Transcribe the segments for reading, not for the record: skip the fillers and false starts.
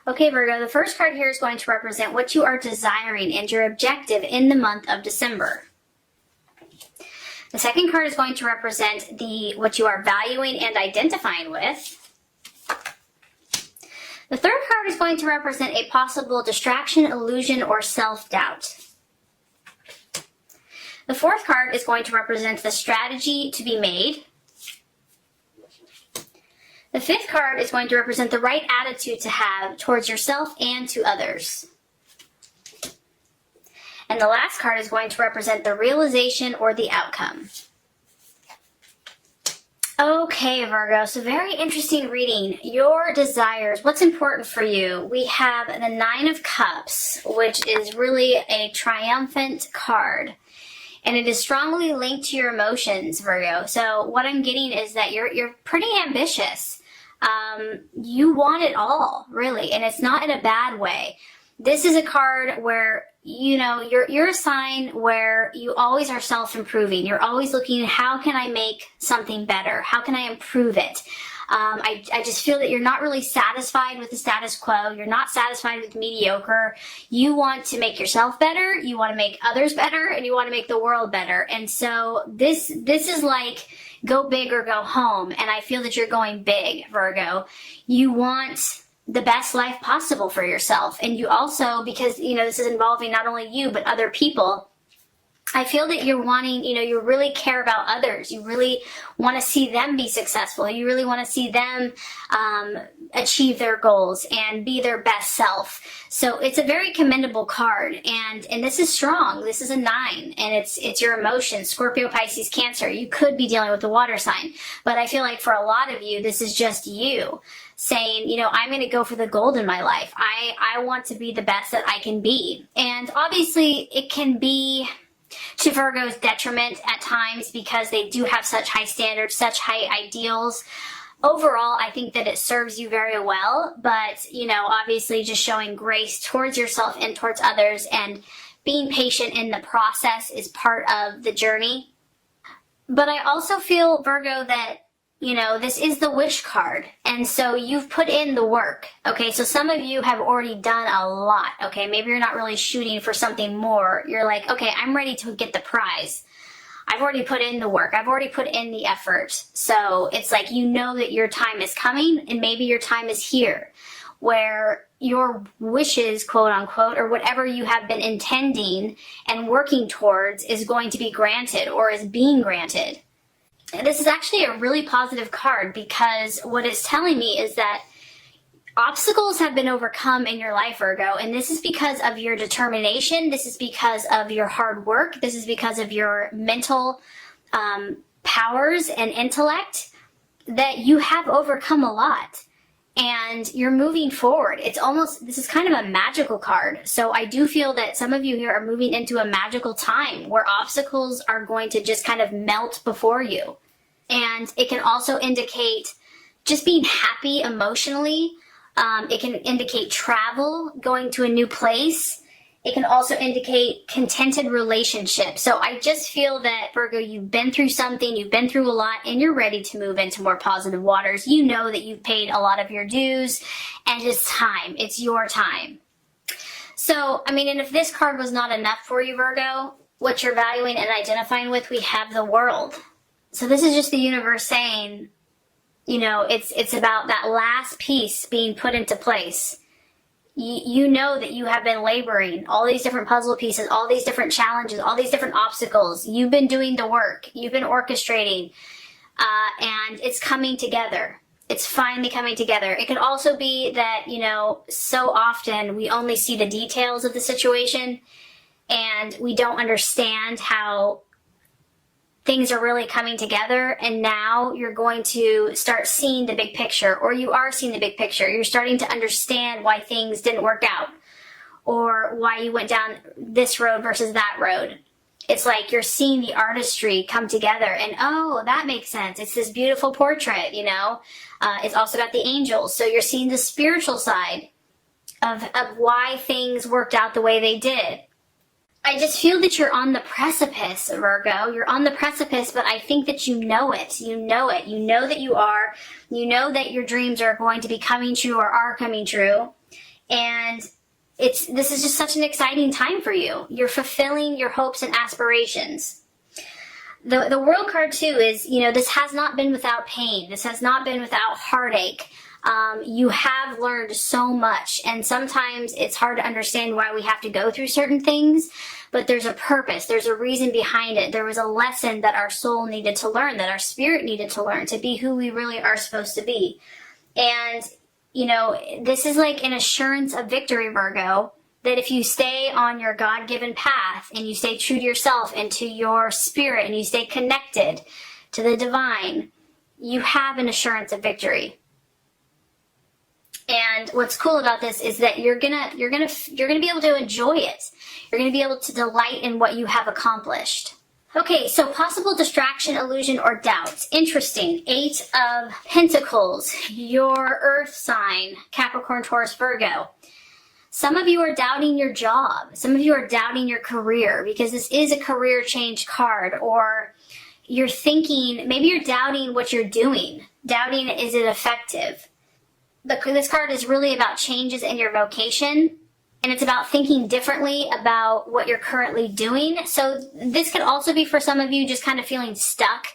Okay, Virgo, the first card here is going to represent what you are desiring and your objective in the month of December. The second card is going to represent what you are valuing and identifying with. The third card is going to represent a possible distraction, illusion, or self-doubt. The fourth card is going to represent the strategy to be made. The fifth card is going to represent the right attitude to have towards yourself and to others. And the last card is going to represent the realization or the outcome. Okay, Virgo, so very interesting reading. Your desires, what's important for you? We have the Nine of Cups, which is really a triumphant card. And it is strongly linked to your emotions, Virgo. So what I'm getting is that you're pretty ambitious. You want it all, really, and it's not in a bad way. This is a card where, you know, you're a sign where you always are self-improving. You're always looking, how can I make something better? How can I improve it? I just feel that you're not really satisfied with the status quo. You're not satisfied with mediocre. You want to make yourself better. You want to make others better, and you want to make the world better. And so this is like go big or go home. And I feel that you're going big, Virgo. You want the best life possible for yourself. And you also, because, you know, this is involving not only you, but other people, I feel that you're wanting, you know, you really care about others. You really want to see them be successful. You really want to see them achieve their goals and be their best self. So it's a very commendable card, and this is strong. This is a 9, and it's your emotions. Scorpio, Pisces, Cancer. You could be dealing with the water sign, but I feel like for a lot of you, this is just you saying, you know, I'm going to go for the gold in my life. I want to be the best that I can be. And obviously it can be to Virgo's detriment at times because they do have such high standards, such high ideals. Overall, I think that it serves you very well, but, you know, obviously just showing grace towards yourself and towards others and being patient in the process is part of the journey. But I also feel, Virgo, that, you know, this is the wish card, and so you've put in the work, okay? So some of you have already done a lot, okay? Maybe you're not really shooting for something more. You're like, okay, I'm ready to get the prize. I've already put in the work. I've already put in the effort. So it's like, you know that your time is coming, and maybe your time is here, where your wishes, quote unquote, or whatever you have been intending and working towards is going to be granted or is being granted. This is actually a really positive card because what it's telling me is that obstacles have been overcome in your life, Virgo, and this is because of your determination. This is because of your hard work. This is because of your mental powers and intellect that you have overcome a lot. And you're moving forward. It's almost, this is kind of a magical card. So I do feel that some of you here are moving into a magical time where obstacles are going to just kind of melt before you. And it can also indicate just being happy emotionally. It can indicate travel, going to a new place. It can also indicate contented relationships. So I just feel that, Virgo, you've been through something, you've been through a lot, and you're ready to move into more positive waters. You know that you've paid a lot of your dues, and it's time. It's your time. So, I mean, and if this card was not enough for you, Virgo, what you're valuing and identifying with, we have the World. So this is just the universe saying, you know, it's about that last piece being put into place. You know that you have been laboring, all these different puzzle pieces, all these different challenges, all these different obstacles. You've been doing the work. You've been orchestrating, and it's coming together. It's finally coming together. It could also be that, you know, so often we only see the details of the situation and we don't understand how things are really coming together, and now you're going to start seeing the big picture, or you are seeing the big picture. You're starting to understand why things didn't work out, or why you went down this road versus that road. It's like you're seeing the artistry come together, and oh, that makes sense. It's this beautiful portrait, you know. It's also got the angels, so you're seeing the spiritual side of why things worked out the way they did. I just feel that you're on the precipice, Virgo. You're on the precipice, but I think that you know it. You know it. You know that you are. You know that your dreams are going to be coming true or are coming true. And this is just such an exciting time for you. You're fulfilling your hopes and aspirations. The World card too is, this has not been without pain. This has not been without heartache. You have learned so much, and sometimes it's hard to understand why we have to go through certain things, but there's a purpose, there's a reason behind it. There was a lesson that our soul needed to learn, that our spirit needed to learn to be who we really are supposed to be. And, this is like an assurance of victory, Virgo, that if you stay on your God-given path and you stay true to yourself and to your spirit and you stay connected to the divine, you have an assurance of victory. And what's cool about this is that you're gonna be able to enjoy it. You're gonna be able to delight in what you have accomplished. Okay, so possible distraction, illusion, or doubt. Interesting. 8 of Pentacles, your earth sign, Capricorn, Taurus, Virgo. Some of you are doubting your job. Some of you are doubting your career because this is a career change card, or you're thinking, maybe you're doubting what you're doing. Doubting, is it effective? This card is really about changes in your vocation, and it's about thinking differently about what you're currently doing. So this could also be for some of you just kind of feeling stuck,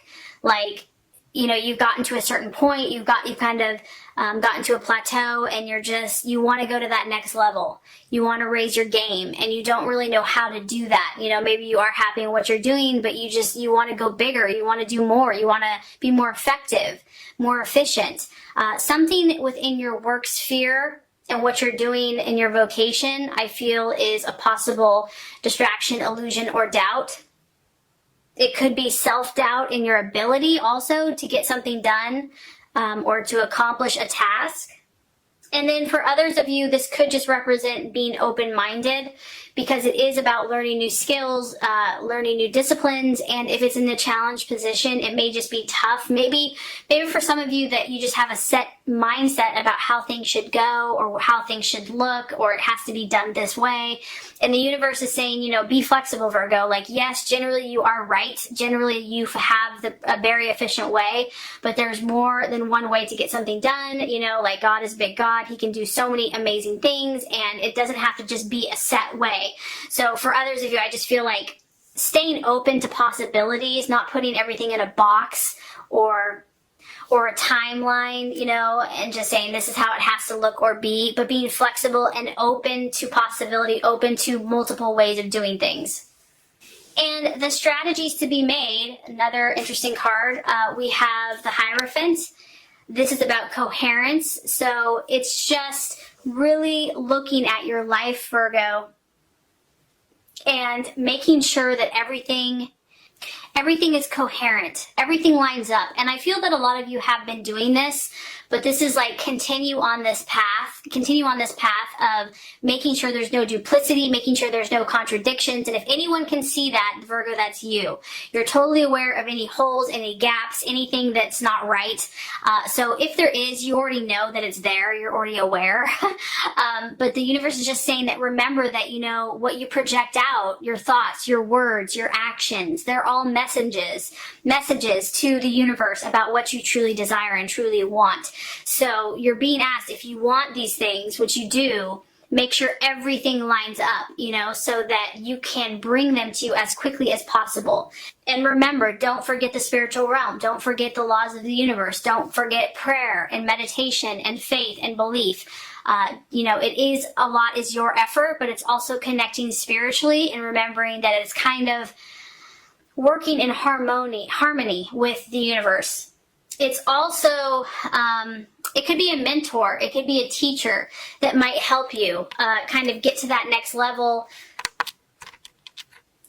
like, you've gotten to a certain point, you've kind of gotten to a plateau, and you want to go to that next level. You want to raise your game, and you don't really know how to do that. Maybe you are happy in what you're doing, but you want to go bigger, you want to do more, you want to be more effective, more efficient. Something within your work sphere and what you're doing in your vocation, I feel, is a possible distraction, illusion, or doubt. It could be self-doubt in your ability also to get something done or to accomplish a task. And then for others of you, this could just represent being open-minded, because it is about learning new skills, learning new disciplines, and if it's in the challenge position, it may just be tough. Maybe for some of you that you just have a set mindset about how things should go or how things should look, or it has to be done this way. And the universe is saying, be flexible, Virgo. Like, yes, generally you are right. Generally you have a very efficient way, but there's more than one way to get something done. Like, God is a big God. He can do so many amazing things, and it doesn't have to just be a set way. So for others of you, I just feel like staying open to possibilities, not putting everything in a box or a timeline, and just saying this is how it has to look or be, but being flexible and open to possibility, open to multiple ways of doing things. And the strategies to be made, another interesting card, we have the Hierophant. This is about coherence. So it's just really looking at your life, Virgo, and making sure that everything is coherent. Everything lines up. And I feel that a lot of you have been doing this, but this is like continue on this path of making sure there's no duplicity, making sure there's no contradictions. And if anyone can see that, Virgo, that's you. You're totally aware of any holes, any gaps, anything that's not right. So if there is, you already know that it's there. You're already aware. But the universe is just saying that remember that, what you project out, your thoughts, your words, your actions, they're all messages to the universe about what you truly desire and truly want. So you're being asked, if you want these things, which you do, make sure everything lines up, so that you can bring them to you as quickly as possible. And remember, don't forget the spiritual realm. Don't forget the laws of the universe. Don't forget prayer and meditation and faith and belief. It is a lot is your effort, but it's also connecting spiritually and remembering that it's kind of working in harmony with the universe. It's also, it could be a mentor, it could be a teacher that might help you kind of get to that next level,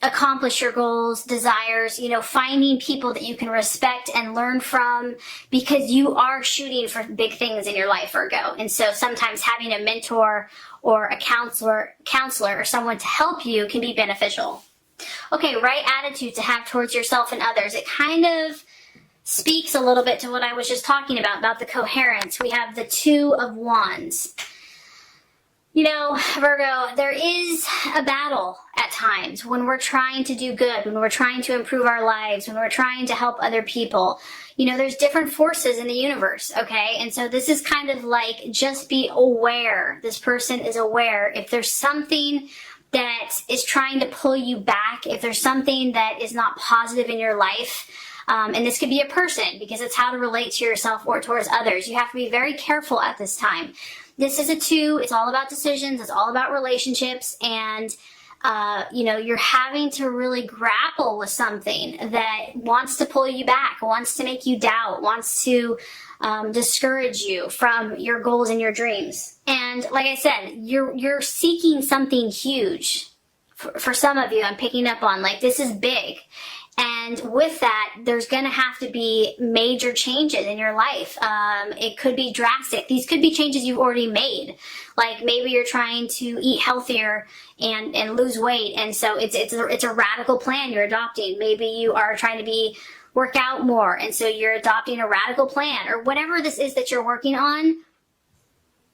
accomplish your goals, desires, finding people that you can respect and learn from, because you are shooting for big things in your life, Virgo. And so sometimes having a mentor or a counselor or someone to help you can be beneficial. Okay, right attitude to have towards yourself and others. It kind of speaks a little bit to what I was just talking about the coherence. We have the Two of Wands. Virgo, there is a battle at times when we're trying to do good, when we're trying to improve our lives, when we're trying to help other people. you know, there's different forces in the universe, okay? And so this is kind of like, just be aware. This person is aware. If there's something that is trying to pull you back, if there's something that is not positive in your life, and this could be a person, because it's how to relate to yourself or towards others. You have to be very careful at this time. This is a 2. It's all about decisions. It's all about relationships. And, you know, you're having to really grapple with something that wants to pull you back, wants to make you doubt, wants to discourage you from your goals and your dreams. And like I said, you're seeking something huge. For some of you, I'm picking up on, like, this is big. And with that, there's going to have to be major changes in your life. It could be drastic. These could be changes you've already made. Like, maybe you're trying to eat healthier and lose weight. And so it's a radical plan you're adopting. Maybe you are trying to work out more. And so you're adopting a radical plan, or whatever this is that you're working on.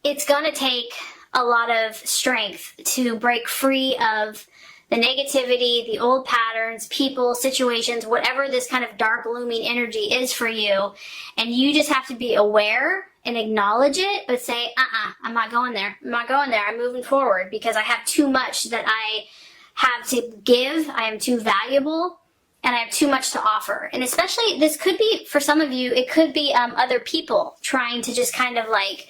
It's going to take a lot of strength to break free of the negativity, the old patterns, people, situations, whatever this kind of dark, looming energy is for you. And you just have to be aware and acknowledge it, but say, I'm not going there. I'm not going there. I'm moving forward, because I have too much that I have to give. I am too valuable, and I have too much to offer. And especially, this could be, for some of you, it could be other people trying to just kind of like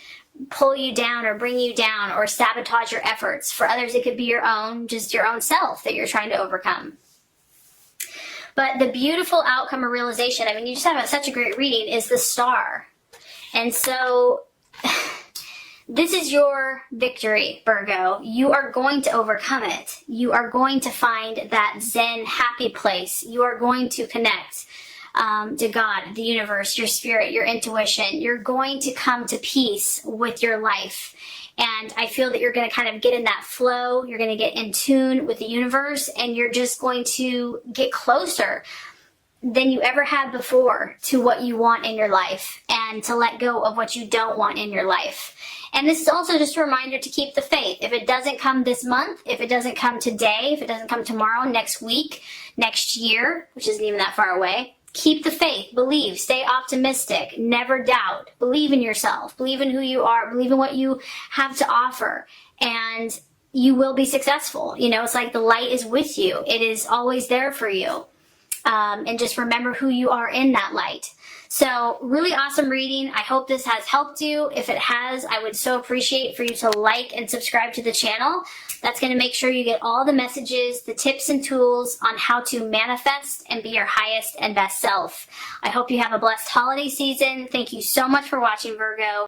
pull you down or bring you down or sabotage your efforts. For others, it could be your own self that you're trying to overcome. But the beautiful outcome or realization, I mean, you just have such a great reading, is the Star. And so this is your victory, Virgo. You are going to overcome it. You are going to find that Zen, happy place. You are going to connect to God, the universe, your spirit, your intuition. You're going to come to peace with your life. And I feel that you're going to kind of get in that flow. You're going to get in tune with the universe, and you're just going to get closer than you ever had before to what you want in your life, and to let go of what you don't want in your life. And this is also just a reminder to keep the faith. If it doesn't come this month, if it doesn't come today, if it doesn't come tomorrow, next week, next year, which isn't even that far away, keep the faith, believe, stay optimistic, never doubt, believe in yourself, believe in who you are, believe in what you have to offer, and you will be successful. You know, it's like the light is with you. It is always there for you. And just remember who you are in that light. So really awesome reading. I hope this has helped you. If it has, I would so appreciate for you to like and subscribe to the channel. That's going to make sure you get all the messages, the tips and tools on how to manifest and be your highest and best self. I hope you have a blessed holiday season. Thank you so much for watching, Virgo.